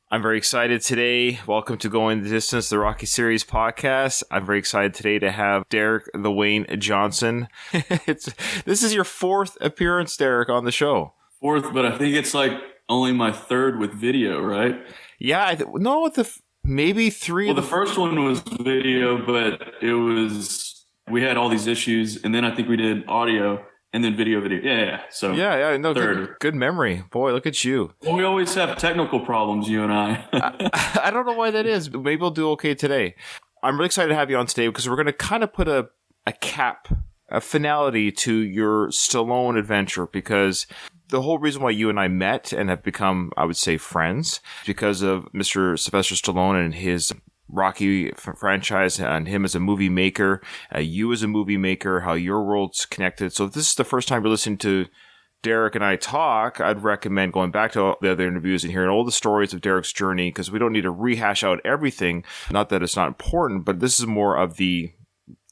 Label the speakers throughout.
Speaker 1: I'm very excited today. Welcome to Going the Distance, the Rocky Series podcast. I'm very excited today to have Derek the Wayne Johnson. This is your fourth appearance, Derek, on the show.
Speaker 2: Fourth, but I think it's like only my third with video, right?
Speaker 1: Yeah, maybe three.
Speaker 2: Well, the first one was video, but we had all these issues, and then I think we did audio. And then video. Yeah. So
Speaker 1: no, good memory. Boy, look at you.
Speaker 2: Well, we always have technical problems, you and I.
Speaker 1: I don't know why that is, but maybe we'll do okay today. I'm really excited to have you on today because we're going to kind of put a finality to your Stallone adventure, because the whole reason why you and I met and have become, I would say, friends, because of Mr. Sylvester Stallone and his Rocky franchise, and him as a movie maker, you as a movie maker, how your world's connected. So if this is the first time you're listening to Derek and I talk, I'd recommend going back to all the other interviews and hearing all the stories of Derek's journey, because we don't need to rehash out everything. Not that it's not important, but this is more of the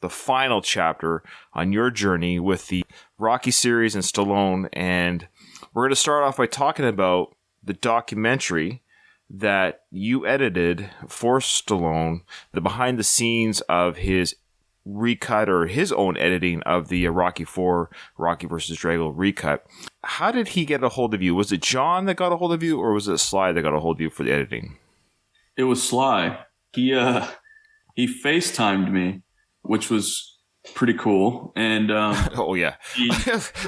Speaker 1: final chapter on your journey with the Rocky series and Stallone. And we're going to start off by talking about the documentary that you edited for Stallone, the behind the scenes of his recut or his own editing of the Rocky IV, Rocky versus Drago recut. How did he get a hold of you? Was it John that got a hold of you, or was it Sly that got a hold of you for the editing?
Speaker 2: It was Sly. He FaceTimed me, which was pretty cool. And
Speaker 1: oh yeah.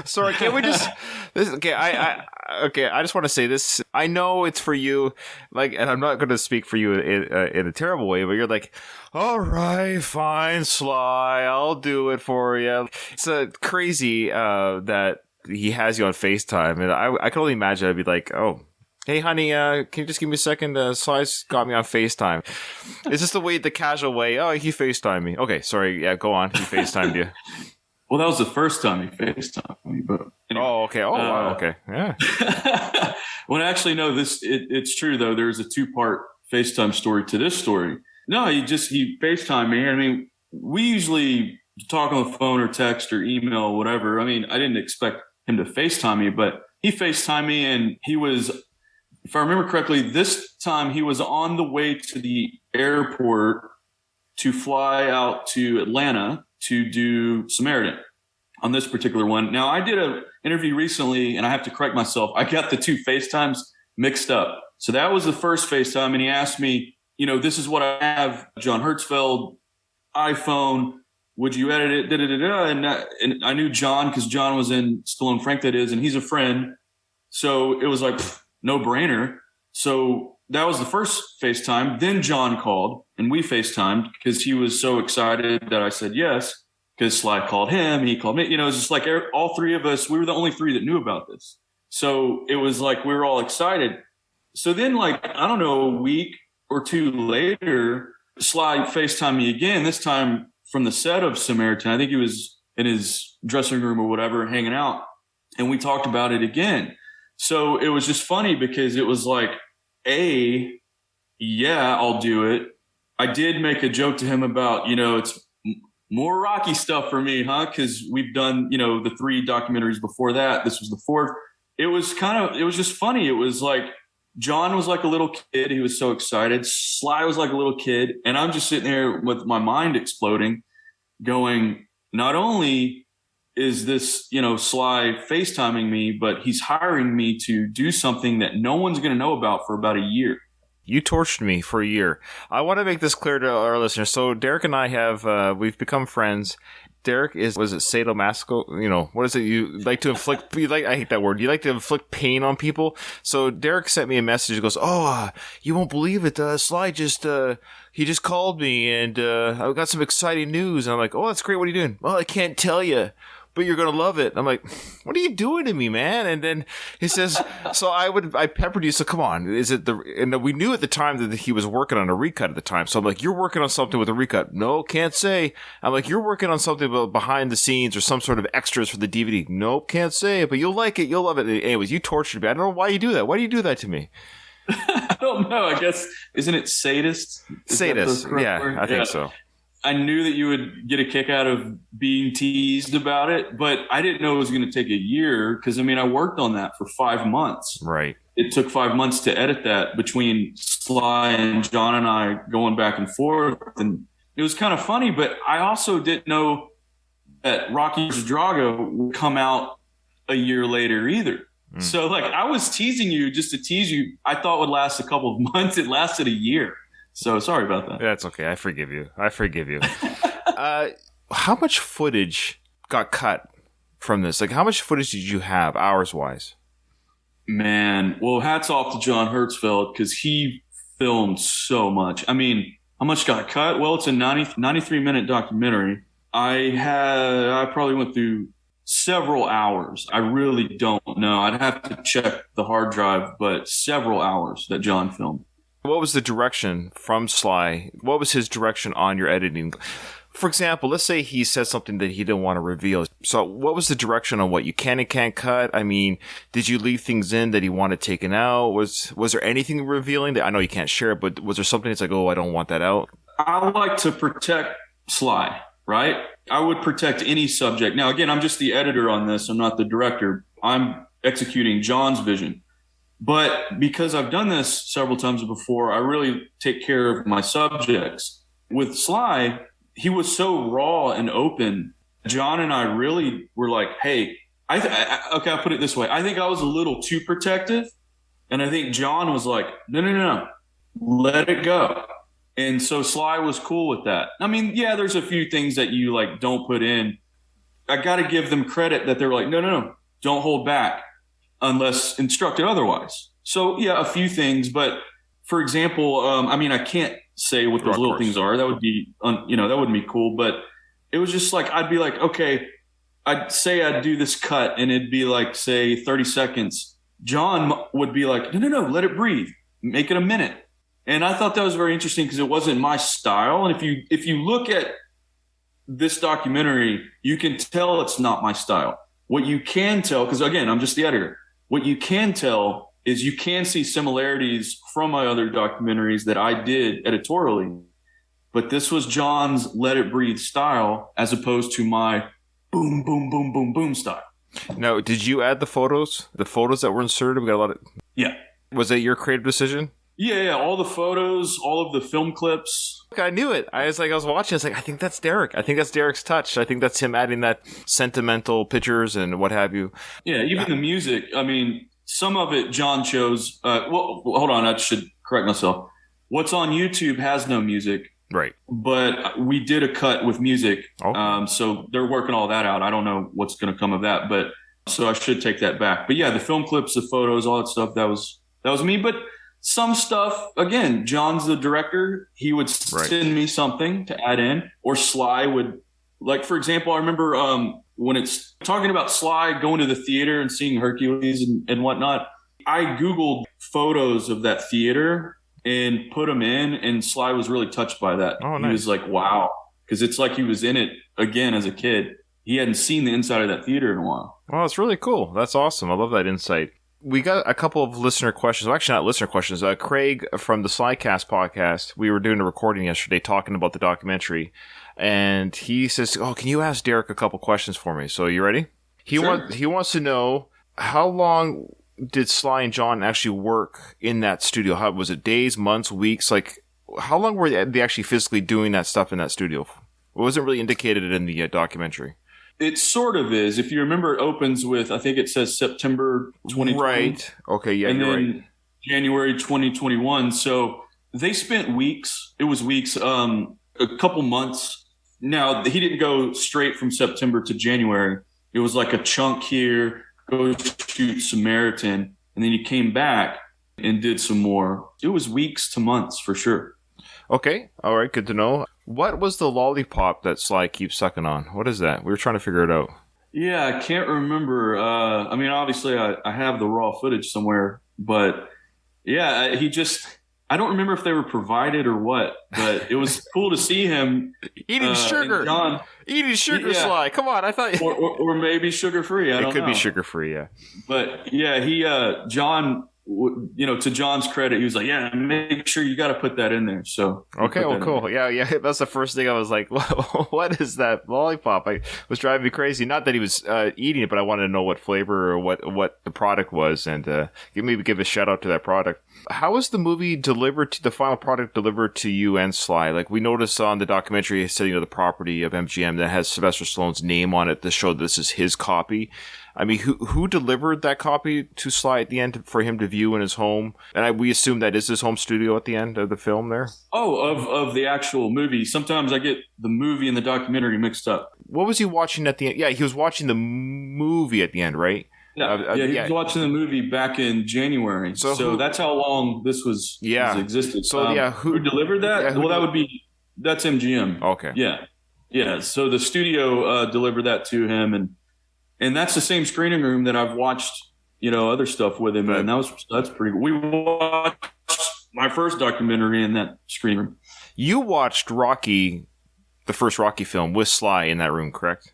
Speaker 1: Sorry, can we just I just want to say this. I know it's for you, and I'm not going to speak for you in a terrible way, but you're like, all right, fine, Sly, I'll do it for you. It's crazy that he has you on FaceTime, and I can only imagine I'd be like, oh, hey, honey, can you just give me a second? Sly's got me on FaceTime. It's just the casual way. Oh, he FaceTimed me. Okay, sorry. Yeah, go on. He FaceTimed you.
Speaker 2: Well, that was the first time he FaceTimed me. But anyway.
Speaker 1: Oh, okay. Oh, wow. Okay. Yeah.
Speaker 2: Well, actually, no, it's true, though. There's a two-part FaceTime story to this story. No, he FaceTimed me. I mean, we usually talk on the phone or text or email or whatever. I mean, I didn't expect him to FaceTime me, but he FaceTimed me, and he was, if I remember correctly, this time he was on the way to the airport to fly out to Atlanta to do Samaritan on this particular one. Now, I did an interview recently, and I have to correct myself. I got the two FaceTimes mixed up. So that was the first FaceTime, and he asked me, this is what I have, John Hertzfeld, iPhone, would you edit it? Da-da-da-da. And I knew John because John was in Stallone Frank, that is, and he's a friend. So it was like, no brainer. So that was the first FaceTime. Then John called and we FaceTimed because he was so excited that I said yes, because Sly called him, he called me. It was just like all three of us, we were the only three that knew about this. So it was like we were all excited. So then, I don't know, a week or two later, Sly FaceTimed me again, this time from the set of Samaritan. I think he was in his dressing room or whatever, hanging out. And we talked about it again. So it was just funny because it was like, yeah, I'll do it. I did make a joke to him about, it's more Rocky stuff for me, huh? Because we've done, the three documentaries before that. This was the fourth. It was just funny. It was like, John was like a little kid. He was so excited. Sly was like a little kid. And I'm just sitting there with my mind exploding, going, not only is this, Sly FaceTiming me, but he's hiring me to do something that no one's going to know about for about a year.
Speaker 1: You tortured me for a year. I want to make this clear to our listeners. So Derek and I have, we've become friends. Derek was it sadomasochist? What is it? You like to inflict, I hate that word. You like to inflict pain on people. So Derek sent me a message. He goes, you won't believe it. Sly he just called me and, I've got some exciting news. And I'm like, oh, that's great. What are you doing? Well, I can't tell you, but you're going to love it. I'm like, what are you doing to me, man? And then he says, so I peppered you. So come on. And we knew at the time that he was working on a recut at the time. So I'm like, you're working on something with a recut. No, can't say. I'm like, you're working on something about behind the scenes or some sort of extras for the DVD. Nope, can't say, but you'll like it. You'll love it. Anyways, you tortured me. I don't know why you do that. Why do you do that to me?
Speaker 2: I don't know. I guess, isn't it sadist?
Speaker 1: Sadist. Yeah, I think so.
Speaker 2: I knew that you would get a kick out of being teased about it, but I didn't know it was going to take a year because, I mean, I worked on that for 5 months.
Speaker 1: Right.
Speaker 2: It took 5 months to edit that between Sly and John and I going back and forth. And it was kind of funny, but I also didn't know that Rocky vs. Drago would come out a year later either. So, like, I was teasing you just to tease you. I thought would last a couple of months. It lasted a year. So sorry about that.
Speaker 1: That's okay. I forgive you. How much footage got cut from this? Like, how much footage did you have, hours-wise?
Speaker 2: Man, well, hats off to John Hertzfeld because he filmed so much. I mean, how much got cut? Well, it's a 93-minute documentary. I probably went through several hours. I really don't know. I'd have to check the hard drive, but several hours that John filmed.
Speaker 1: What was the direction from Sly? What was his direction on your editing? For example, let's say he said something that he didn't want to reveal. So what was the direction on what you can and can't cut? I mean, did you leave things in that he wanted taken out? Was there anything revealing that I know you can't share, but was there something that's like, oh, I don't want that out?
Speaker 2: I like to protect Sly, right? I would protect any subject. Now, again, I'm just the editor on this. I'm not the director. I'm executing John's vision. But because I've done this several times before, I really take care of my subjects. With Sly, he was so raw and open. John and I really were like, hey, okay, I'll put it this way. I think I was a little too protective. And I think John was like, no, let it go. And so Sly was cool with that. I mean, yeah, there's a few things that you like don't put in. I got to give them credit that they're like, no, don't hold back unless instructed otherwise. So yeah, a few things. But for example, I mean, I can't say what those little things are. That would be, that wouldn't be cool. But it was just like, I'd be like, okay, I'd do this cut and it'd be like, say 30 seconds. John would be like, no, let it breathe. Make it a minute. And I thought that was very interesting because it wasn't my style. And if you look at this documentary, you can tell it's not my style. What you can tell, because again, I'm just the editor. What you can tell is you can see similarities from my other documentaries that I did editorially. But this was John's let it breathe style as opposed to my boom, boom, boom, boom, boom style.
Speaker 1: Now, did you add the photos? The photos that were inserted? We got a lot of...
Speaker 2: Yeah.
Speaker 1: Was that your creative decision?
Speaker 2: Yeah. All the photos, all of the film clips.
Speaker 1: I knew it. I was watching. I was like, I think that's Derek. I think that's Derek's touch. I think that's him adding that sentimental pictures and what have you.
Speaker 2: Yeah, even the music. I mean, some of it John chose. Well, hold on. I should correct myself. What's on YouTube has no music.
Speaker 1: Right.
Speaker 2: But we did a cut with music.
Speaker 1: Okay.
Speaker 2: So they're working all that out. I don't know what's going to come of that. But so I should take that back. But yeah, the film clips, the photos, all that stuff, that was me. But some stuff, again, John's the director. He would send me something to add in, or Sly would, like, for example, I remember when it's talking about Sly going to the theater and seeing Hercules and whatnot, I Googled photos of that theater and put them in, and Sly was really touched by that.
Speaker 1: Oh, nice.
Speaker 2: He was like, wow, because it's like he was in it again as a kid. He hadn't seen the inside of that theater in a while.
Speaker 1: Well, it's really cool. That's awesome. I love that insight. We got a couple of listener questions. Well, actually, not listener questions. Craig from the Slycast podcast, we were doing a recording yesterday talking about the documentary. And he says, oh, can you ask Derek a couple questions for me? So you ready? He wants to know, how long did Sly and John actually work in that studio? How was it? Days, months, weeks? Like, how long were they actually physically doing that stuff in that studio? It wasn't really indicated in the documentary.
Speaker 2: It sort of is. If you remember, it opens with, I think it says September 2020.
Speaker 1: Right. Okay, yeah,
Speaker 2: and
Speaker 1: you're
Speaker 2: then
Speaker 1: right.
Speaker 2: January 2021. So they spent weeks. It was weeks, a couple months. Now, he didn't go straight from September to January. It was like a chunk here, go shoot Samaritan, and then he came back and did some more. It was weeks to months for sure.
Speaker 1: Okay. All right. Good to know. What was the lollipop that Sly keeps sucking on? What is that? We were trying to figure it out.
Speaker 2: Yeah, I can't remember. I mean, obviously, I have the raw footage somewhere, but yeah, I don't remember if they were provided or what, but it was cool to see him
Speaker 1: eating sugar. Eating sugar, yeah. Sly. Come on, I thought,
Speaker 2: or maybe sugar free.
Speaker 1: It could be sugar free, yeah.
Speaker 2: But yeah, John to John's credit, he was like, yeah, make sure you got to put that in there. So
Speaker 1: okay, well, cool. Yeah. That's the first thing I was like, what is that lollipop? I was driving me crazy. Not that he was eating it, but I wanted to know what flavor or what the product was, and maybe give a shout out to that product. How was the movie the final product delivered to you and Sly? Like, we noticed on the documentary Setting of the Property of MGM that has Sylvester Stallone's name on it to show this is his copy. I mean, who delivered that copy to Sly at the end for him to view in his home? And we assume that is his home studio at the end of the film there?
Speaker 2: Oh, of the actual movie. Sometimes I get the movie and the documentary mixed up.
Speaker 1: What was he watching at the end? Yeah, he was watching the movie at the end, right?
Speaker 2: Yeah, he was watching the movie back in January. So that's how long this was existed.
Speaker 1: So
Speaker 2: who delivered that? Yeah, that's MGM.
Speaker 1: Okay.
Speaker 2: Yeah. So the studio delivered that to him, and that's the same screening room that I've watched, other stuff with him, and that's pretty cool. We watched my first documentary in that screening room.
Speaker 1: You watched Rocky, the first Rocky film, with Sly in that room, correct?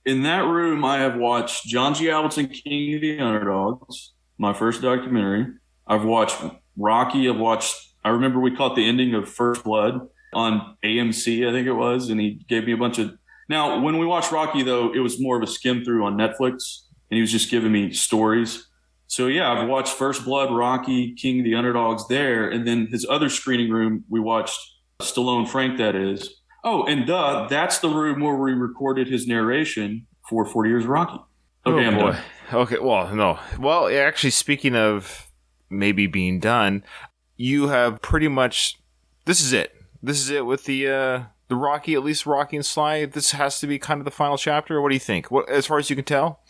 Speaker 2: In that room, I have watched John G. Avildsen, King of the Underdogs, my first documentary. I've watched Rocky. I remember we caught the ending of First Blood on AMC, I think it was, and he gave me a bunch of... Now, when we watched Rocky, though, it was more of a skim through on Netflix, and he was just giving me stories. So, yeah, I've watched First Blood, Rocky, King of the Underdogs there, and then his other screening room, we watched Stallone Frank, that is. Oh, and that's the room where we recorded his narration for 40 Years of Rocky. Okay, I'm done.
Speaker 1: Okay, well, no. Well, actually, speaking of maybe being done, you have pretty much... This is it. This is it with the Rocky, at least Rocky and Sly. This has to be kind of the final chapter. What do you think? As far as you can tell?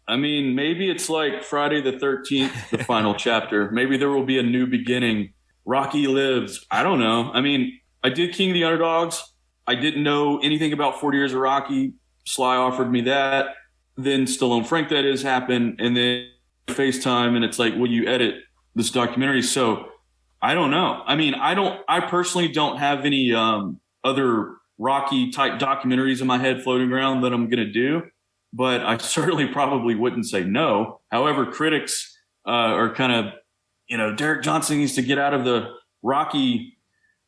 Speaker 2: I mean, maybe it's like Friday the 13th, the final chapter. Maybe there will be a new beginning. Rocky lives. I don't know. I mean... I did King of the Underdogs. I didn't know anything about 40 Years of Rocky. Sly offered me that. Then Stallone Frank, that is, happened. And then FaceTime, and it's like, will you edit this documentary? So I don't know. I mean, I personally don't have any other Rocky type documentaries in my head floating around that I'm going to do. But I certainly probably wouldn't say no. However, critics are kind of, Derek Johnson needs to get out of the Rocky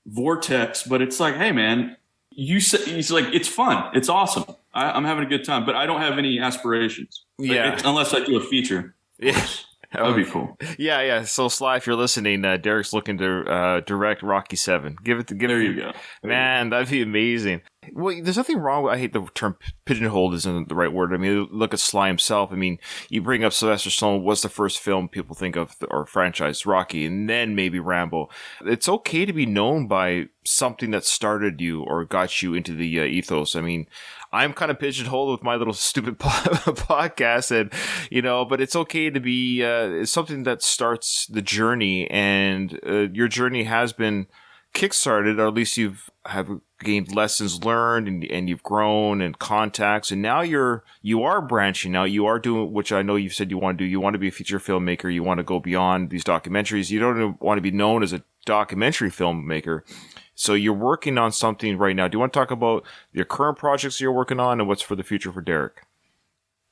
Speaker 2: vortex, but it's like, hey man, he's like, it's fun, it's awesome, I'm having a good time, but I don't have any aspirations, unless I do a feature. That would be cool.
Speaker 1: Yeah. So Sly, if you're listening, Derek's looking to direct Rocky 7. There
Speaker 2: you go.
Speaker 1: Man, that'd be amazing. Well, there's nothing wrong with, I hate the term pigeonholed isn't the right word. I mean, look at Sly himself. I mean, you bring up Sylvester Stallone, what's the first film people think of, or franchise, Rocky, and then maybe Rambo. It's okay to be known by something that started you or got you into the ethos. I mean, I'm kind of pigeonholed with my little stupid podcast, and but it's okay to be it's something that starts the journey, and your journey has been kickstarted, or at least have gained lessons learned, and you've grown and contacts, and now you are branching out. You are doing, which I know you've said you want to do. You want to be a feature filmmaker. You want to go beyond these documentaries. You don't want to be known as a documentary filmmaker. So you're working on something right now. Do you want to talk about your current projects you're working on and what's for the future for Derek?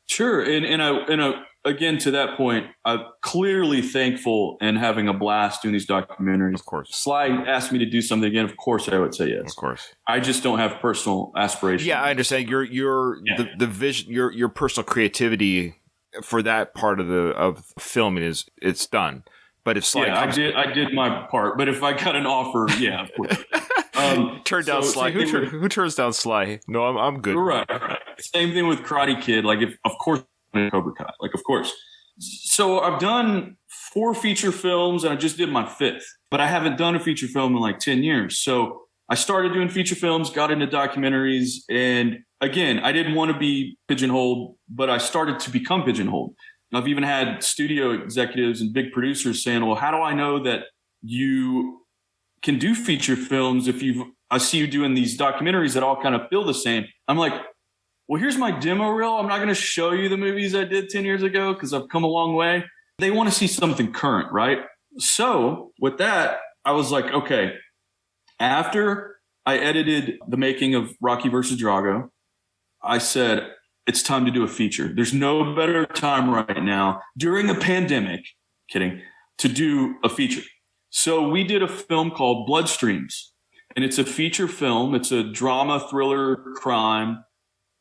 Speaker 2: Sure. And again, to that point, I'm clearly thankful and having a blast doing these documentaries.
Speaker 1: Of course.
Speaker 2: Sly asked me to do something again. Of course, I would say yes.
Speaker 1: Of course.
Speaker 2: I just don't have personal aspirations.
Speaker 1: Yeah, I understand. The vision, your personal creativity for that part of filming it's done. But if Sly
Speaker 2: I did my part. But if I got an offer, yeah, of course.
Speaker 1: Turn down Sly. Who turns down Sly? No, I'm good.
Speaker 2: Right. Same thing with Karate Kid. Like, of course, Cobra Kai. Like, of course. So I've done 4 feature films, and I just did my 5th. But I haven't done a feature film in like 10 years. So I started doing feature films, got into documentaries, and again, I didn't want to be pigeonholed, but I started to become pigeonholed. I've even had studio executives and big producers saying, well, how do I know that you can do feature films if I see you doing these documentaries that all kind of feel the same? I'm like, well, here's my demo reel. I'm not going to show you the movies I did 10 years ago because I've come a long way. They want to see something current, right? So with that, I was like, okay, after I edited the making of Rocky versus Drago, I said, it's time to do a feature. There's no better time right now during a pandemic. Kidding. to do a feature. So we did a film called Bloodstreams, and it's a feature film. It's a drama, thriller, crime,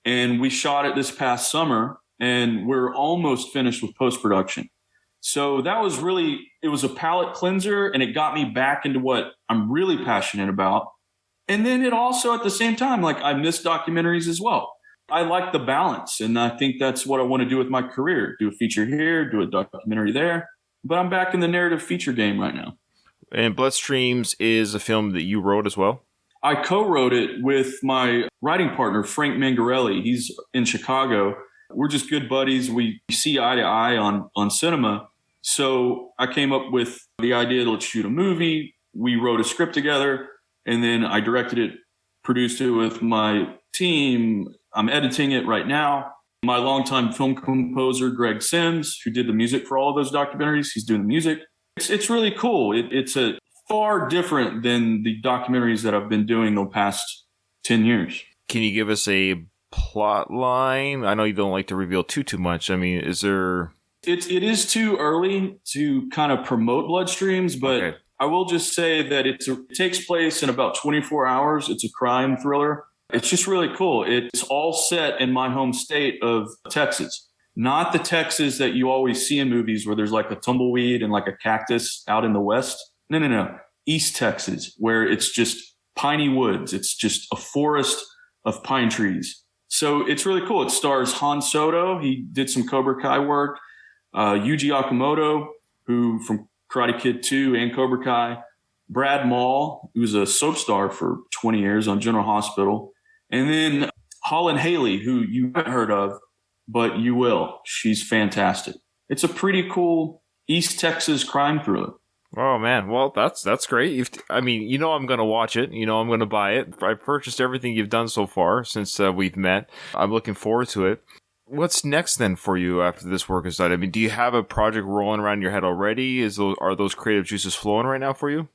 Speaker 2: and we shot it this past summer, and we're almost finished with post-production. So that was it was a palate cleanser, and it got me back into what I'm really passionate about. And then it also, at the same time, like, I miss documentaries as well. I like the balance, and I think that's what I want to do with my career. Do a feature here, do a documentary there. But I'm back in the narrative feature game right now.
Speaker 1: And Bloodstreams is a film that you wrote as well?
Speaker 2: I co-wrote it with my writing partner, Frank Mangarelli. He's in Chicago. We're just good buddies. We see eye to eye on cinema. So I came up with the idea, let's shoot a movie. We wrote a script together, and then I directed it, produced it with my team. I'm editing it right now. My longtime film composer, Greg Sims, who did the music for all of those documentaries, he's doing the music. It's really cool. It's a far different than the documentaries that I've been doing the past 10 years.
Speaker 1: Can you give us a plot line? I know you don't like to reveal too much. I mean, is there...
Speaker 2: It is too early to kind of promote Bloodstreams, but okay. I will just say that it takes place in about 24 hours. It's a crime thriller. It's just really cool. It's all set in my home state of Texas, not the Texas that you always see in movies where there's like a tumbleweed and like a cactus out in the West. No. East Texas, where it's just piney woods. It's just a forest of pine trees. So it's really cool. It stars Han Soto. He did some Cobra Kai work. Yuji Okamoto, who from Karate Kid 2 and Cobra Kai. Brad Mall, who was a soap star for 20 years on General Hospital. And then Holland Haley, who you haven't heard of, but you will. She's fantastic. It's a pretty cool East Texas crime thriller.
Speaker 1: Oh, man. Well, that's great. I'm going to watch it. I'm going to buy it. I've purchased everything you've done so far since we've met. I'm looking forward to it. What's next then for you after this work is done? I mean, do you have a project rolling around your head already? Are those creative juices flowing right now for you?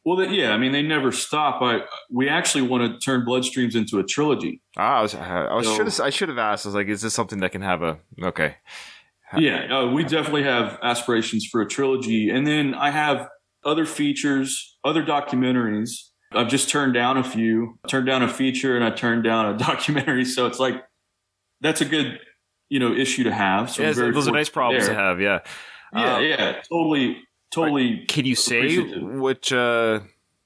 Speaker 2: Well, yeah. I mean, they never stop. We actually want to turn Bloodstreams into a trilogy.
Speaker 1: I should have asked. I was like, is this something that can have a... Okay.
Speaker 2: Yeah, we definitely have aspirations for a trilogy. And then I have other features, other documentaries. I've just turned down a few. I turned down a feature and I turned down a documentary. So it's like, that's a good, issue to have. So
Speaker 1: those are nice problems to have. Yeah.
Speaker 2: Yeah. Totally.
Speaker 1: Can you say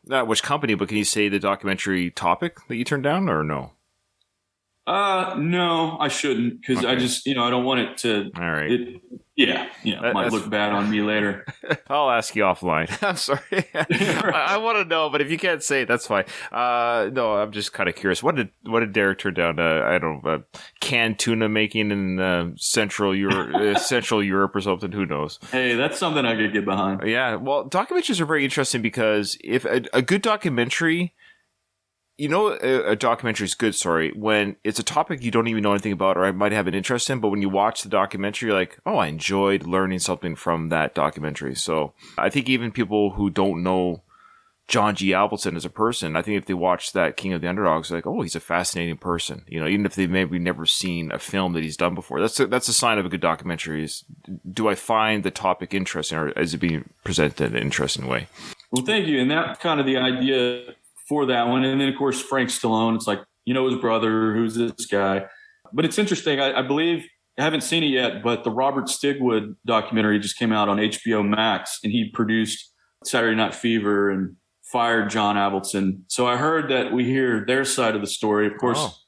Speaker 1: not which company, but can you say the documentary topic that you turned down or no?
Speaker 2: No, I shouldn't, because I just, I don't want it to. All right. It might look bad on me later.
Speaker 1: I'll ask you offline. I'm sorry. I want to know, but if you can't say it, that's fine. No, I'm just kind of curious. What did Derek turn down? I don't know, canned tuna making in Central Europe or something. Who knows?
Speaker 2: Hey, that's something I could get behind.
Speaker 1: Yeah. Well, documentaries are very interesting because if a good documentary. A documentary is good, when it's a topic you don't even know anything about or I might have an interest in, but when you watch the documentary, you're like, oh, I enjoyed learning something from that documentary. So I think even people who don't know John G. Avildsen as a person, I think if they watch that King of the Underdogs, they're like, oh, he's a fascinating person. Even if they've maybe never seen a film that he's done before. That's a sign of a good documentary is, do I find the topic interesting or is it being presented in an interesting way?
Speaker 2: Well, thank you. And that's kind of the idea for that one. And then, of course, Frank Stallone. It's like, his brother, who's this guy. But it's interesting. I believe, I haven't seen it yet, but the Robert Stigwood documentary just came out on HBO Max, and he produced Saturday Night Fever and fired John Avildsen. So I heard that we hear their side of the story. Of course,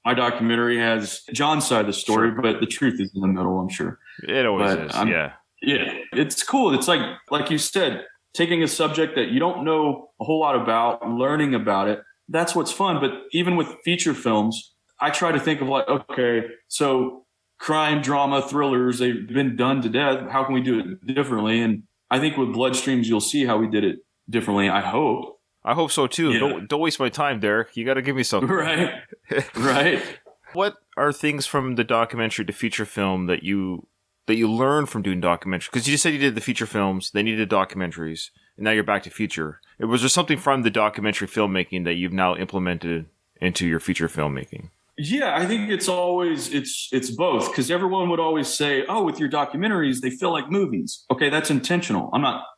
Speaker 2: my documentary has John's side of the story, but the truth is in the middle, I'm sure.
Speaker 1: It always is, yeah.
Speaker 2: Yeah, it's cool. It's like you said, taking a subject that you don't know a whole lot about, learning about it, that's what's fun. But even with feature films, I try to think of okay, so crime, drama, thrillers, they've been done to death. How can we do it differently? And I think with Bloodstreams, you'll see how we did it differently, I hope.
Speaker 1: I hope so, too. Yeah. Don't waste my time, Derek. You got to give me something.
Speaker 2: Right.
Speaker 1: What are things from the documentary to feature film that you learned from doing documentaries? Because you just said you did the feature films, then you did documentaries, and now you're back to feature. Was there something from the documentary filmmaking that you've now implemented into your feature filmmaking?
Speaker 2: Yeah, I think it's always it's both, because everyone would always say, "Oh, with your documentaries, they feel like movies." Okay, that's intentional.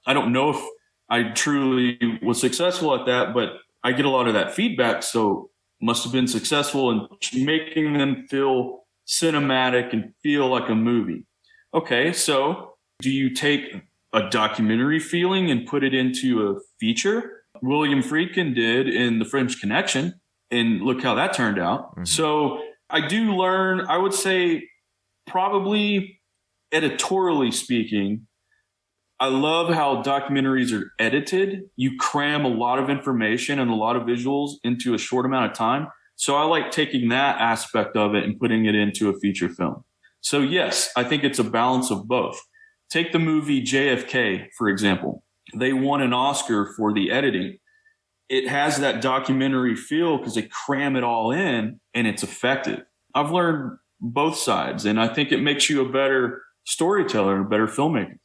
Speaker 2: I don't know if I truly was successful at that, but I get a lot of that feedback, so must have been successful in making them feel cinematic and feel like a movie. Okay, so do you take a documentary feeling and put it into a feature? William Friedkin did in The French Connection, and look how that turned out. Mm-hmm. So I do learn, I would say, probably editorially speaking, I love how documentaries are edited. You cram a lot of information and a lot of visuals into a short amount of time. So I like taking that aspect of it and putting it into a feature film. So yes, I think it's a balance of both. Take the movie JFK, for example. They won an Oscar for the editing. It has that documentary feel because they cram it all in, and it's effective. I've learned both sides, and I think it makes you a better storyteller, a better filmmaker.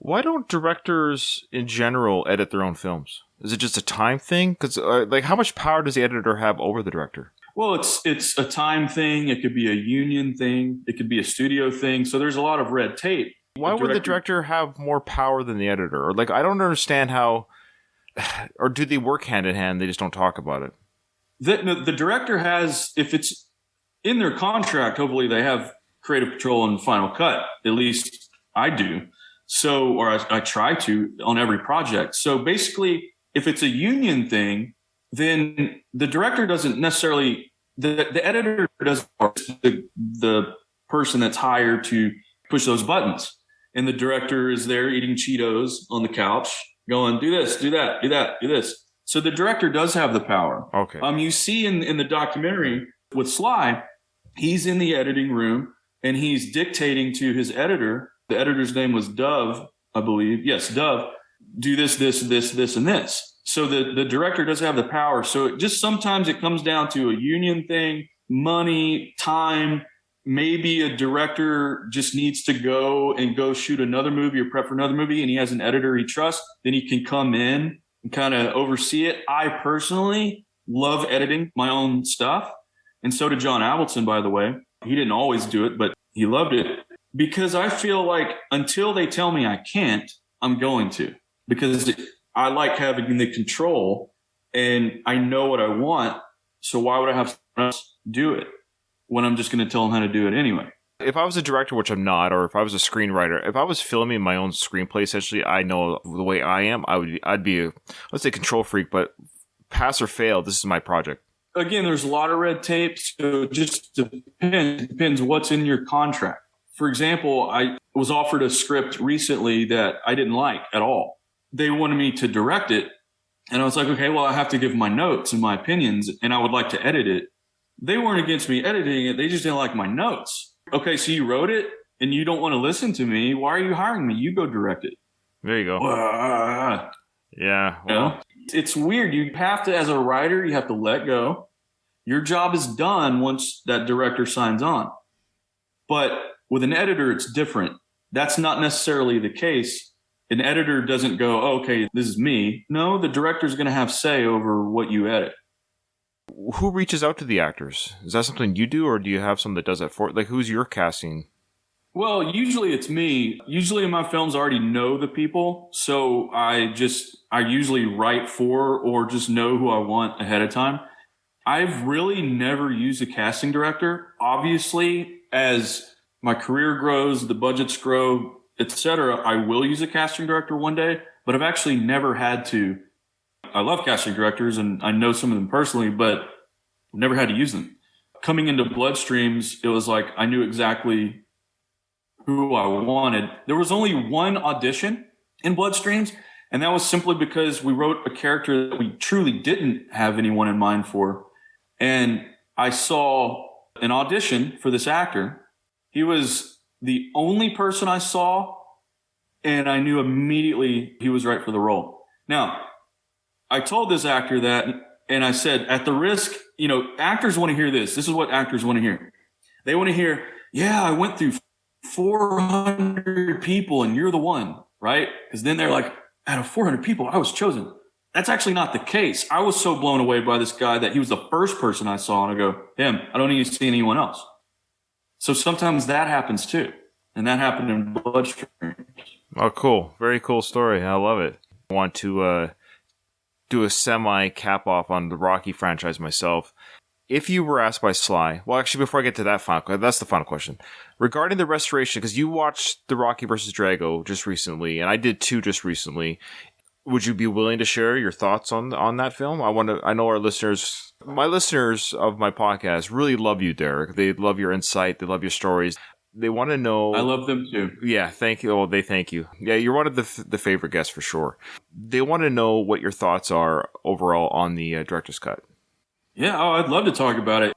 Speaker 1: Why don't directors in general edit their own films? Is it just a time thing? Because how much power does the editor have over the director?
Speaker 2: Well, it's a time thing. It could be a union thing. It could be a studio thing. So there's a lot of red tape.
Speaker 1: Why would the director have more power than the editor? Or I don't understand how, or do they work hand in hand? They just don't talk about it.
Speaker 2: The director has, if it's in their contract, hopefully they have creative control and final cut. At least I do. So, or I try to on every project. So basically, if it's a union thing, then the director doesn't necessarily, the editor doesn't, the person that's hired to push those buttons. And the director is there eating Cheetos on the couch going, do this, do that, do that, do this. So the director does have the power.
Speaker 1: Okay.
Speaker 2: You see in the documentary with Sly, he's in the editing room and he's dictating to his editor. The editor's name was Dove, I believe. Yes, Dove. Do this, this, this, this, and this. So the director does have the power. So sometimes it comes down to a union thing, money, time. Maybe a director just needs to go shoot another movie or prep for another movie, and he has an editor he trusts. Then he can come in and kind of oversee it. I personally love editing my own stuff. And so did John Avildsen, by the way. He didn't always do it, but he loved it. Because I feel like until they tell me I can't, I'm going to. Because I like having the control and I know what I want. So why would I have someone else do it when I'm just going to tell them how to do it anyway?
Speaker 1: If I was a director, which I'm not, or if I was a screenwriter, if I was filming my own screenplay, essentially, I know the way I am, I'd be a, let's say, control freak, but pass or fail, this is my project.
Speaker 2: Again, there's a lot of red tape. So it just depends what's in your contract. For example, I was offered a script recently that I didn't like at all. They wanted me to direct it. And I was like, okay, well, I have to give my notes and my opinions, and I would like to edit it. They weren't against me editing it. They just didn't like my notes. Okay, so you wrote it and you don't want to listen to me. Why are you hiring me? You go direct it.
Speaker 1: There you go. Yeah. Well.
Speaker 2: You know? It's weird. You have to, as a writer, you have to let go. Your job is done once that director signs on. But with an editor, it's different. That's not necessarily the case. An editor doesn't go, oh, okay, this is me. No, the director's going to have say over what you edit.
Speaker 1: Who reaches out to the actors? Is that something you do, or do you have someone that does that for? Who's your casting?
Speaker 2: Well, usually it's me. Usually in my films, I already know the people. So I usually write for or just know who I want ahead of time. I've really never used a casting director. Obviously, as my career grows, the budgets grow, etc., I will use a casting director one day, but I've actually never had to. I love casting directors and I know some of them personally, but I've never had to use them. Coming into Bloodstreams, it was like I knew exactly who I wanted. There was only one audition in Bloodstreams, and that was simply because we wrote a character that we truly didn't have anyone in mind for. And I saw an audition for this actor. He was the only person I saw, and I knew immediately he was right for the role. Now, I told this actor that, and I said, at the risk, actors want to hear this. This is what actors want to hear. They want to hear, yeah, I went through 400 people and you're the one, right? Because then they're like, out of 400 people, I was chosen. That's actually not the case. I was so blown away by this guy that he was the first person I saw, and I go, him, I don't need to see anyone else. So sometimes that happens too. And that happened in Bloodstream.
Speaker 1: Oh, cool. Very cool story. I love it. I want to do a semi-cap off on the Rocky franchise myself. If you were asked by Sly, well, actually, before I get to that's the final question. Regarding the restoration, because you watched the Rocky versus Drago just recently, and I did too just recently, would you be willing to share your thoughts on that film? I know our listeners, my listeners of my podcast really love you, Derek. They love your insight. They love your stories. They want to know.
Speaker 2: I love them too.
Speaker 1: Yeah, thank you. Oh, they thank you. Yeah, you're one of the favorite guests for sure. They want to know what your thoughts are overall on the director's cut.
Speaker 2: Yeah, I'd love to talk about it.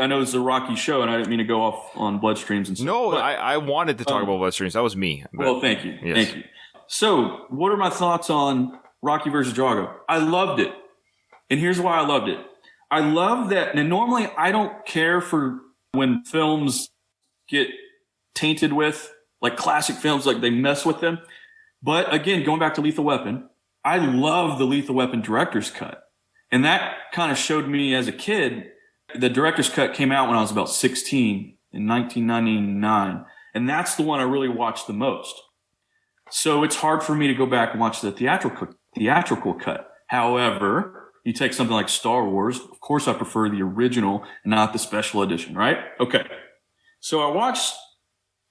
Speaker 2: I know it's a Rocky show, and I didn't mean to go off on Bloodstreams and stuff.
Speaker 1: No, but I wanted to talk about Bloodstreams. That was me.
Speaker 2: Well, thank you.
Speaker 1: Yes.
Speaker 2: Thank you. So, what are my thoughts on Rocky versus Drago? I loved it. And here's why I loved it. I love that, and normally I don't care for when films get tainted with, like classic films, like they mess with them. But again, going back to Lethal Weapon, I love the Lethal Weapon director's cut. And that kind of showed me as a kid, the director's cut came out when I was about 16 in 1999. And that's the one I really watched the most. So it's hard for me to go back and watch the theatrical cut. However, you take something like Star Wars, of course I prefer the original and not the special edition, right? Okay. So I watched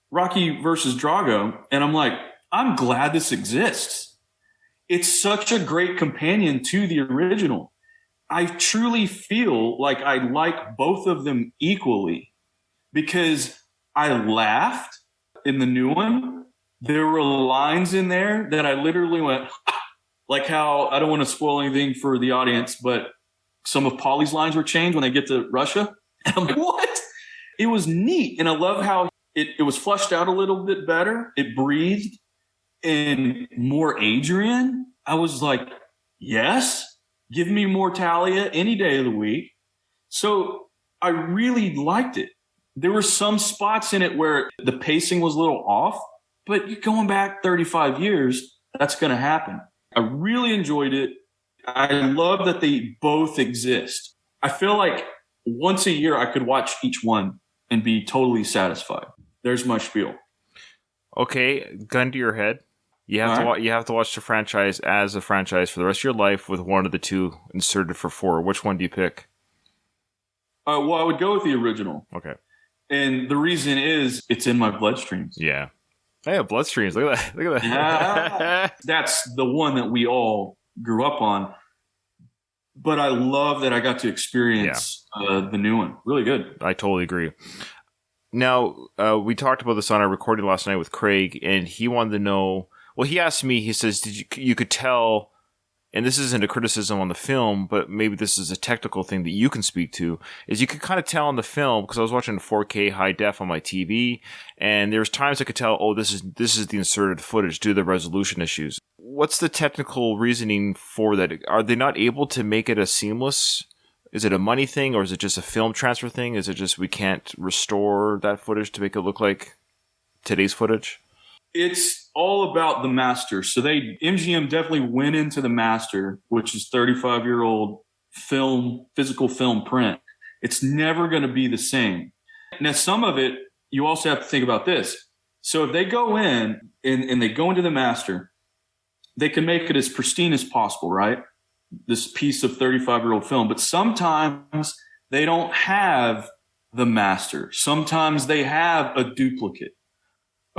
Speaker 2: Rocky versus Drago, and I'm like, I'm glad this exists. It's such a great companion to the original. I truly feel like I like both of them equally because I laughed in the new one. There were lines in there that I literally went, like how, I don't want to spoil anything for the audience, but some of Paulie's lines were changed when they get to Russia. And I'm like, what? It was neat. And I love how it was flushed out a little bit better. It breathed. And more Adrian. I was like, yes. Give me more Talia any day of the week. So I really liked it. There were some spots in it where the pacing was a little off, but going back 35 years, that's going to happen. I really enjoyed it. I love that they both exist. I feel like once a year I could watch each one and be totally satisfied. There's my spiel.
Speaker 1: Okay, gun to your head. You have to watch the franchise as a franchise for the rest of your life with one of the two inserted for 4. Which one do you pick?
Speaker 2: Well, I would go with the original.
Speaker 1: Okay.
Speaker 2: And the reason is it's in my bloodstreams.
Speaker 1: Yeah. I have bloodstreams. Look at that. Look at that.
Speaker 2: Yeah. That's the one that we all grew up on. But I love that I got to experience the new one. Really good.
Speaker 1: I totally agree. Now, we talked about this on our recording last night with Craig, and he wanted to know. Well, he asked me, he says, you could tell, and this isn't a criticism on the film, but maybe this is a technical thing that you can speak to, is you could kind of tell in the film, because I was watching 4K high def on my TV, and there's times I could tell, oh, this is the inserted footage due to the resolution issues. What's the technical reasoning for that? Are they not able to make it a seamless? Is it a money thing, or is it just a film transfer thing? Is it just we can't restore that footage to make it look like today's footage?
Speaker 2: It's all about the master. So MGM definitely went into the master, which is 35-year-old physical film print. It's never going to be the same. Now, some of it, you also have to think about this. So if they go in and they go into the master, they can make it as pristine as possible, right? This piece of 35-year-old film. But sometimes they don't have the master. Sometimes they have a duplicate.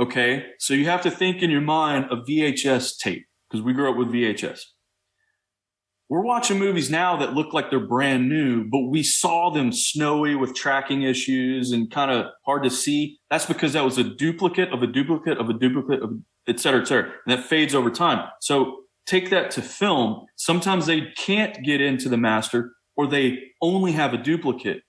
Speaker 2: Okay, so you have to think in your mind of VHS tape, because we grew up with VHS. We're watching movies now that look like they're brand new, but we saw them snowy with tracking issues and kind of hard to see. That's because that was a duplicate of a duplicate of a duplicate of et cetera, et cetera. And that fades over time. So take that to film. Sometimes they can't get into the master, or they only have a duplicate.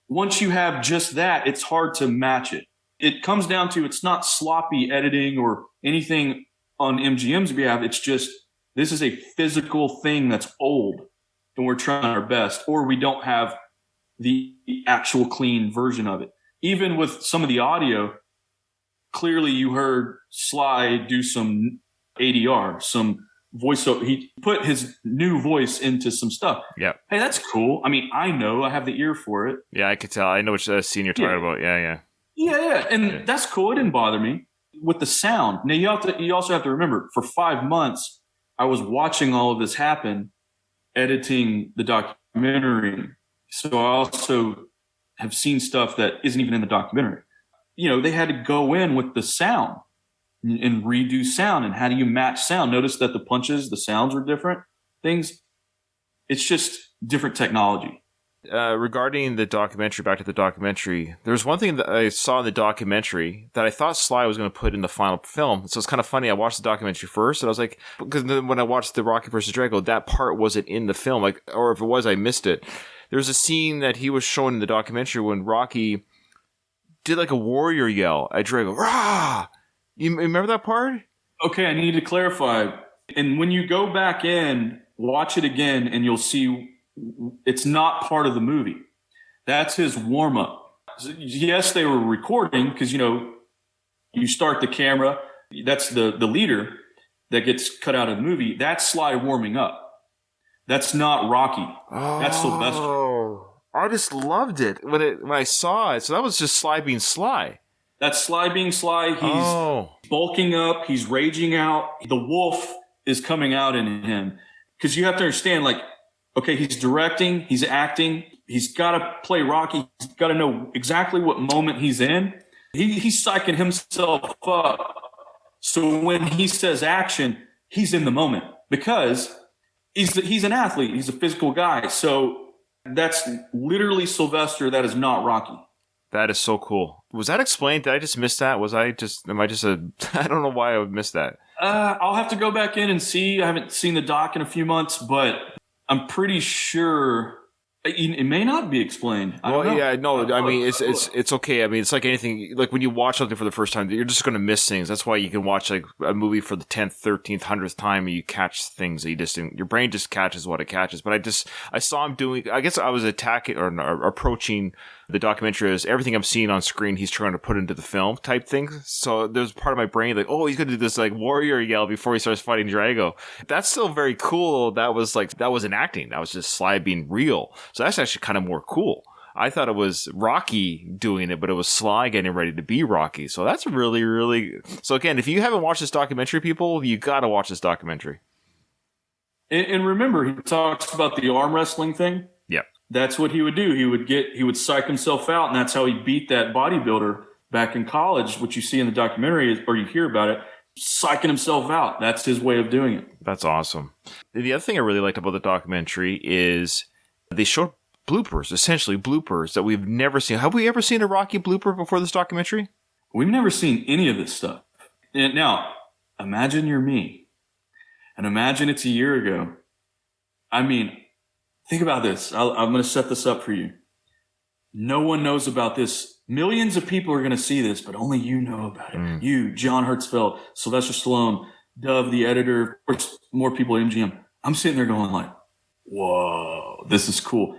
Speaker 2: Once you have just that, it's hard to match it. It comes down to, it's not sloppy editing or anything on MGM's behalf. It's just, this is a physical thing that's old and we're trying our best, or we don't have the actual clean version of it. Even with some of the audio, clearly you heard Sly do some ADR, some voiceover. He put his new voice into some stuff.
Speaker 1: Yeah.
Speaker 2: Hey, that's cool. I mean, I know I have the ear for it.
Speaker 1: Yeah, I could tell. I know which scene you're talking about. Yeah.
Speaker 2: Yeah. And that's cool. It didn't bother me. With the sound. Now you also have to remember, for 5 months, I was watching all of this happen, editing the documentary. So I also have seen stuff that isn't even in the documentary. They had to go in with the sound and redo sound. And how do you match sound? Notice that the punches, the sounds were different things. It's just different technology.
Speaker 1: Regarding the documentary, back to the documentary, there's one thing that I saw in the documentary that I thought Sly was going to put in the final film. So it's kind of funny. I watched the documentary first, and I was like, because then when I watched the Rocky versus Drago, that part wasn't in the film, or if it was, I missed it. There's a scene that he was showing in the documentary when Rocky did like a warrior yell at Drago. Rah! You remember that part?
Speaker 2: Okay, I need to clarify. And when you go back in, watch it again, and you'll see it's not part of the movie. That's his warm up. Yes, they were recording because, you start the camera. That's the leader that gets cut out of the movie. That's Sly warming up. That's not Rocky. That's Sylvester.
Speaker 1: Oh, I just loved it when I saw it. So that was just Sly being Sly.
Speaker 2: That's Sly being Sly. He's bulking up. He's raging out. The wolf is coming out in him. Because you have to understand, okay, he's directing, he's acting, he's got to play Rocky, he's got to know exactly what moment he's in. He's psyching himself up. So when he says action, he's in the moment because he's an athlete, he's a physical guy. So that's literally Sylvester, that is not Rocky.
Speaker 1: That is so cool. Was that explained? Did I just miss that? I don't know why I would miss that.
Speaker 2: I'll have to go back in and see. I haven't seen the doc in a few months, but I'm pretty sure it may not be explained. I mean, it's okay. I mean, it's like anything. Like when you watch something for the first time, you're just going to miss things. That's why you can watch like a movie for the 10th, 13th, 100th time, and you catch things that your brain just catches what it catches. But I saw him doing. I guess I was attacking or approaching the documentary as everything I'm seeing on screen, he's trying to put into the film type thing. So there's part of my brain like, oh, he's going to do this like warrior yell before he starts fighting Drago. That's still very cool. That wasn't acting. That was just Sly being real. So that's actually kind of more cool. I thought it was Rocky doing it, but it was Sly getting ready to be Rocky. So that's really, really... So again, if you haven't watched this documentary, people, you got to watch this documentary. And remember, he talks about the arm wrestling thing.
Speaker 1: Yeah.
Speaker 2: That's what he would do. He would psych himself out, and that's how he beat that bodybuilder back in college, which you see in the documentary, or you hear about it, psyching himself out. That's his way of doing it.
Speaker 1: That's awesome. The other thing I really liked about the documentary is they showed bloopers, essentially bloopers that we've never seen. Have we ever seen a Rocky blooper before this documentary?
Speaker 2: We've never seen any of this stuff. And now, imagine you're me, and imagine it's a year ago. I mean, think about this. I'm going to set this up for you. No one knows about this. Millions of people are going to see this, but only you know about it. You, John Hertzfeld, Sylvester Stallone, Dove, the editor, of course, more people at MGM. I'm sitting there going like, whoa, this is cool.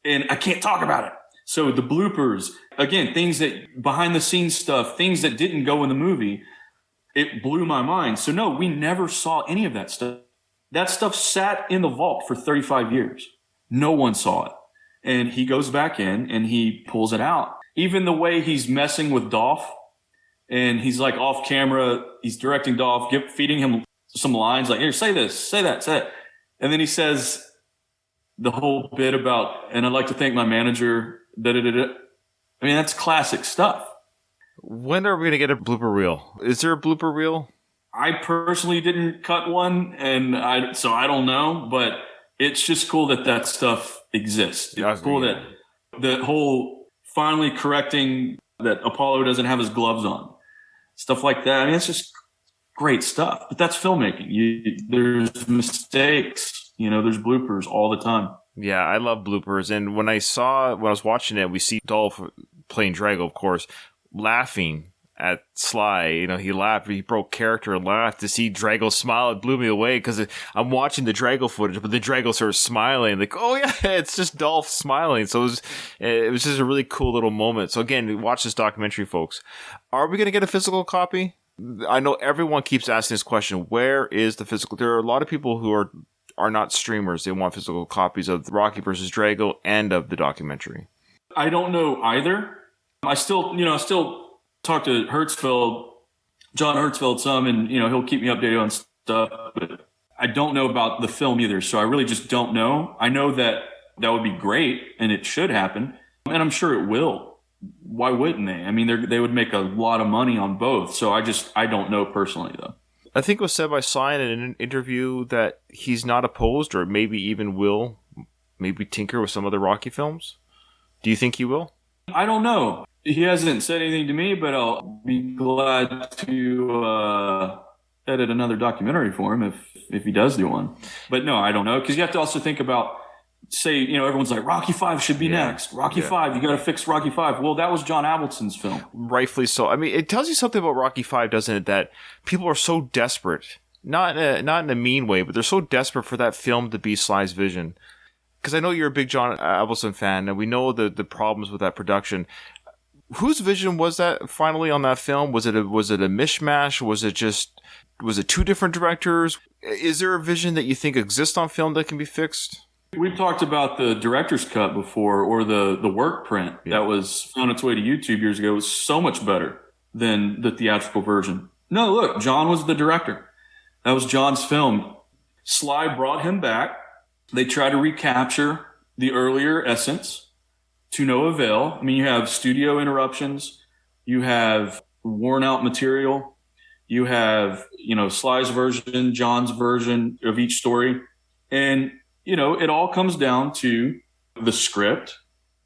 Speaker 2: And I can't talk about it. So the bloopers, again, things that behind the scenes stuff, things that didn't go in the movie, it blew my mind. So no, we never saw any of that stuff. That stuff sat in the vault for 35 years. No one saw it. And he goes back in and he pulls it out. Even the way he's messing with Dolph, and he's like off camera, he's directing Dolph, feeding him some lines like, here, say this, say that, say that. And then he says the whole bit about, and I'd like to thank my manager, da-da-da-da. I mean, that's classic stuff.
Speaker 1: When are we going to get a blooper reel? Is there a blooper reel?
Speaker 2: I personally didn't cut one, so I don't know, but it's just cool that stuff exists. It's cool that the whole finally correcting that Apollo doesn't have his gloves on. Stuff like that. I mean, it's just great stuff. But that's filmmaking. There's mistakes. There's bloopers all the time.
Speaker 1: Yeah, I love bloopers. And when I was watching it, we see Dolph playing Drago, of course, laughing at Sly. He laughed. He broke character and laughed. To see Drago smile, it blew me away because I'm watching the Drago footage, but the Drago starts smiling. Like, oh yeah, it's just Dolph smiling. So it was just a really cool little moment. So again, watch this documentary, folks. Are we going to get a physical copy? I know everyone keeps asking this question, where is the physical? There are a lot of people who are not streamers. They want physical copies of Rocky versus Drago and of the documentary.
Speaker 2: I don't know either. I still talk to John Hertzfeld some, and, he'll keep me updated on stuff, but I don't know about the film either. So I really just don't know. I know that would be great and it should happen, and I'm sure it will. Why wouldn't they? I mean, they would make a lot of money on both. So I don't know personally, though.
Speaker 1: I think it was said by Sly in an interview that he's not opposed, or maybe even will maybe tinker with some other Rocky films. Do you think he will?
Speaker 2: I don't know. He hasn't said anything to me, but I'll be glad to edit another documentary for him if he does do one. But no, I don't know, because you have to also think about, say, everyone's like, Rocky V should be next. Rocky V, you got to fix Rocky V. Well, that was John Avildsen's film.
Speaker 1: Rightfully so. I mean, it tells you something about Rocky V, doesn't it? That people are so desperate, not in a mean way, but they're so desperate for that film to be Sly's vision. Because I know you're a big John Avildsen fan, and we know the problems with that production. Whose vision was that finally on that film? Was it a mishmash? Was it two different directors? Is there a vision that you think exists on film that can be fixed?
Speaker 2: We've talked about the director's cut before, or the work print that was on its way to YouTube years ago. It was so much better than the theatrical version. No, look, John was the director. That was John's film. Sly brought him back. They try to recapture the earlier essence to no avail. I mean, you have studio interruptions. You have worn out material. You have, Sly's version, John's version of each story. And, it all comes down to the script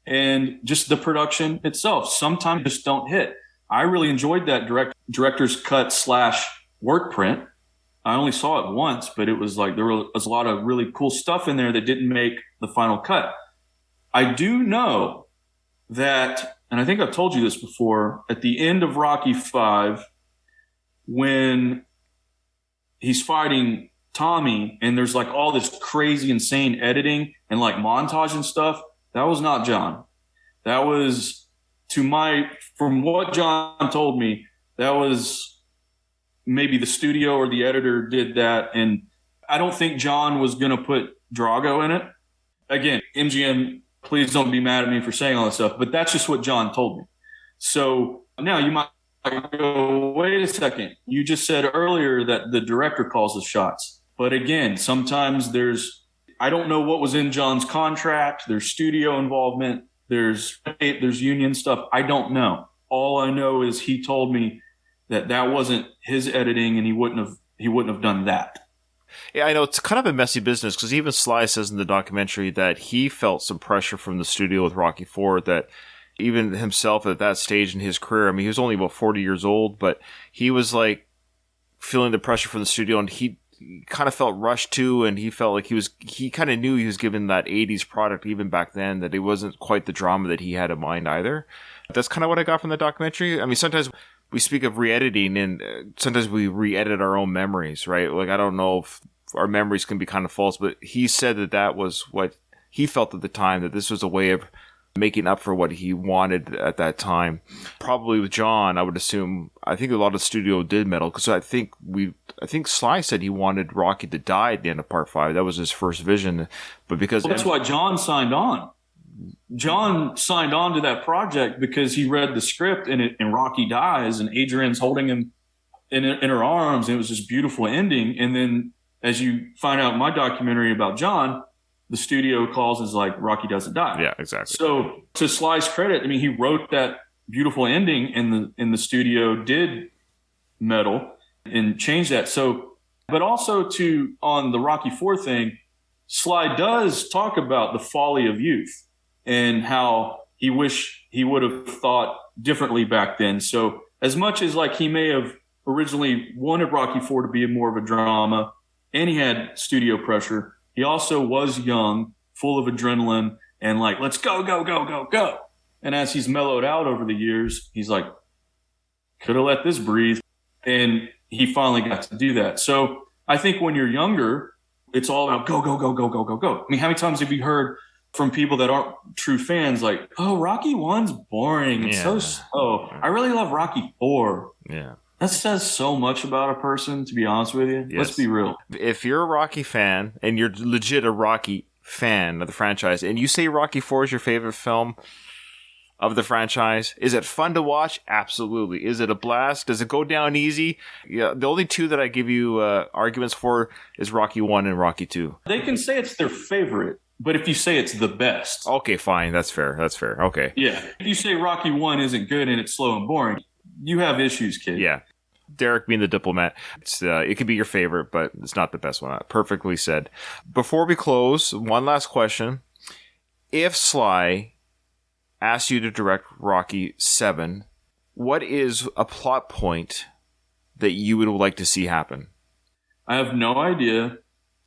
Speaker 2: and just the production itself. Sometimes just don't hit. I really enjoyed that director's cut / work print. I only saw it once, but it was like there was a lot of really cool stuff in there that didn't make the final cut. I do know that, and I think I've told you this before, at the end of Rocky V, when he's fighting Tommy and there's like all this crazy, insane editing and like montage and stuff, that was not John. That was, from what John told me, that was maybe the studio or the editor did that. And I don't think John was going to put Drago in it. Again, MGM, please don't be mad at me for saying all this stuff, but that's just what John told me. So now you might go, wait a second. You just said earlier that the director calls the shots. But again, sometimes I don't know what was in John's contract. There's studio involvement. There's union stuff. I don't know. All I know is he told me that wasn't his editing, and he wouldn't have done that.
Speaker 1: Yeah, I know it's kind of a messy business, because even Sly says in the documentary that he felt some pressure from the studio with Rocky IV, that even himself at that stage in his career, I mean, he was only about 40 years old, but he was like feeling the pressure from the studio, and he kind of felt rushed too, and he felt like he kind of knew he was given that 80s product even back then, that it wasn't quite the drama that he had in mind either. That's kind of what I got from the documentary. I mean, sometimes we speak of re-editing, and sometimes we re-edit our own memories, right? Like, I don't know if our memories can be kind of false, but he said that was what he felt at the time, that this was a way of making up for what he wanted at that time. Probably with John, I would assume, I think a lot of the studio did meddle, because I think Sly said he wanted Rocky to die at the end of Part 5. That was his first vision. But because
Speaker 2: that's why John signed on. John signed on to that project because he read the script, and Rocky dies, and Adrian's holding him in her arms, and it was this beautiful ending. And then, as you find out in my documentary about John, the studio calls and is like, Rocky doesn't die.
Speaker 1: Yeah, exactly.
Speaker 2: So to Sly's credit, I mean, he wrote that beautiful ending, and the studio did meddle and change that. So, but also on the Rocky IV thing, Sly does talk about the folly of youth and how he wished he would have thought differently back then. So as much as like he may have originally wanted Rocky IV to be more of a drama, and he had studio pressure, he also was young, full of adrenaline, and like, let's go, go, go, go, go. And as he's mellowed out over the years, he's like, could have let this breathe. And he finally got to do that. So I think when you're younger, it's all about go, go, go, go, go, go, go. I mean, how many times have you heard from people that aren't true fans like, oh, Rocky I's boring. It's so slow. I really love Rocky IV.
Speaker 1: Yeah.
Speaker 2: That says so much about a person, to be honest with you.
Speaker 1: Yes.
Speaker 2: Let's be real.
Speaker 1: If you're a Rocky fan, and you're legit a Rocky fan of the franchise, and you say Rocky 4 is your favorite film of the franchise, is it fun to watch? Absolutely. Is it a blast? Does it go down easy? Yeah. The only two that I give you arguments for is Rocky 1 and Rocky 2.
Speaker 2: They can say it's their favorite, but if you say it's the best.
Speaker 1: Okay, fine. That's fair. Okay.
Speaker 2: Yeah. If you say Rocky 1 isn't good and it's slow and boring, you have issues, kid.
Speaker 1: Yeah. Derek being the diplomat, it could be your favorite, but it's not the best one. Perfectly said. Before we close, one last question. If Sly asked you to direct Rocky 7, what is a plot point that you would like to see happen?
Speaker 2: I have no idea,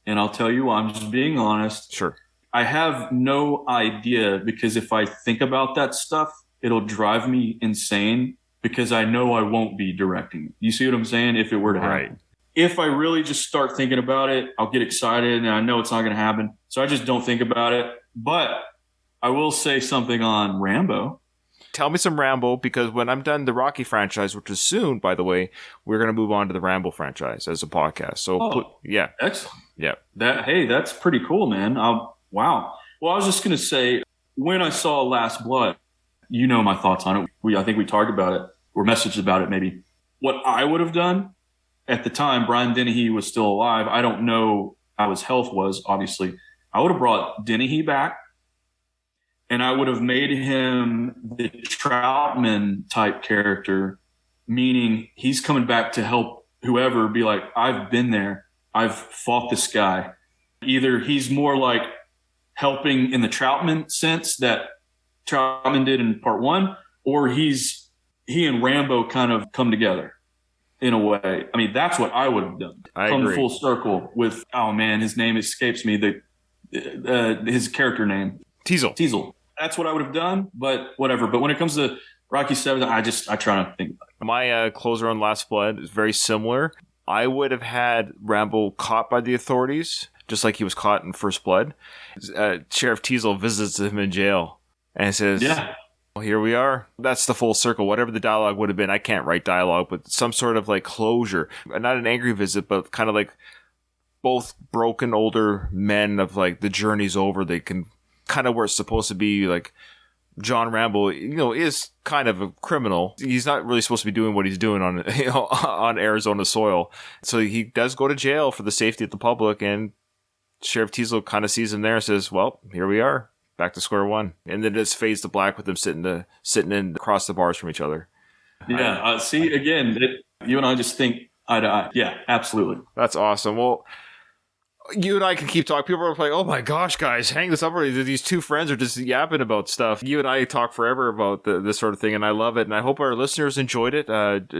Speaker 2: and I'll tell you why. I'm just being honest.
Speaker 1: Sure.
Speaker 2: I have no idea because if I think about that stuff, it'll drive me insane because I know I won't be directing it. You see what I'm saying? If it were to happen.
Speaker 1: Right.
Speaker 2: If I really just start thinking about it, I'll get excited and I know it's not going to happen. So I just don't think about it. But I will say something on Rambo.
Speaker 1: Tell me some Rambo, because when I'm done the Rocky franchise, which is soon, by the way, we're going to move on to the Rambo franchise as a podcast. So, yeah.
Speaker 2: Excellent.
Speaker 1: Yeah.
Speaker 2: That's pretty cool, man. Wow. Well, I was just going to say, when I saw Last Blood, you know my thoughts on it. I think we talked about it or messaged about it maybe. What I would have done at the time, Brian Dennehy was still alive. I don't know how his health was, obviously. I would have brought Dennehy back, and I would have made him the Troutman type character, meaning he's coming back to help whoever be like, I've been there. I've fought this guy. Either he's more like helping in the Troutman sense that Troutman did in part 1, or he and Rambo kind of come together in a way. I mean, that's what I would have done.
Speaker 1: I
Speaker 2: come
Speaker 1: agree.
Speaker 2: Full circle with, oh man, his name escapes me, his character name.
Speaker 1: Teasel.
Speaker 2: That's what I would have done, but whatever. But when it comes to Rocky 7, I try not to think about it.
Speaker 1: My closer on Last Blood is very similar. I would have had Rambo caught by the authorities, just like he was caught in First Blood. Sheriff Teasel visits him in jail and says,
Speaker 2: yeah,
Speaker 1: well, here we are. That's the full circle. Whatever the dialogue would have been, I can't write dialogue, but some sort of like closure. Not an angry visit, but kind of like both broken older men of like the journey's over. They can kind of where it's supposed to be. Like John Rambo, is kind of a criminal. He's not really supposed to be doing what he's doing on on Arizona soil. So he does go to jail for the safety of the public, and Sheriff Teasel kind of sees him there and says, well, here we are, back to square one. And then it just fades to black with them sitting in across the bars from each other.
Speaker 2: Yeah. See, again, you and I just think eye to eye. Yeah, absolutely.
Speaker 1: That's awesome. Well, you and I can keep talking. People are like, oh my gosh, guys, hang this up already. These two friends are just yapping about stuff. You and I talk forever about this sort of thing, and I love it. And I hope our listeners enjoyed it.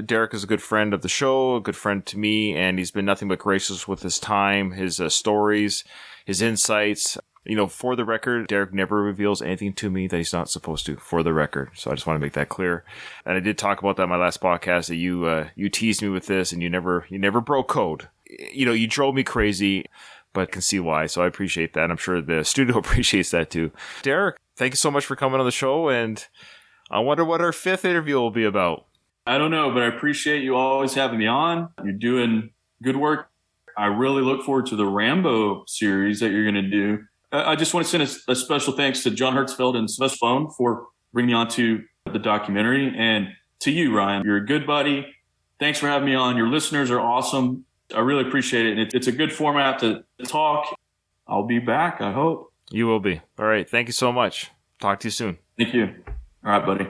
Speaker 1: Derek is a good friend of the show, a good friend to me, and he's been nothing but gracious with his time, his stories, his insights. For the record, Derek never reveals anything to me that he's not supposed to, for the record. So I just want to make that clear. And I did talk about that in my last podcast, that you teased me with this, and you never broke code. You drove me crazy, but can see why. So I appreciate that. I'm sure the studio appreciates that too. Derek, thank you so much for coming on the show. And I wonder what our 5th interview will be about.
Speaker 2: I don't know, but I appreciate you always having me on. You're doing good work. I really look forward to the Rambo series that you're going to do. I just want to send a special thanks to John Hertzfeld and Sylvester Stallone for bringing me on to the documentary. And to you, Ryan, you're a good buddy. Thanks for having me on. Your listeners are awesome. I really appreciate it. And it's a good format to talk. I'll be back, I hope.
Speaker 1: You will be. All right. Thank you so much. Talk to you soon.
Speaker 2: Thank you. All right, buddy.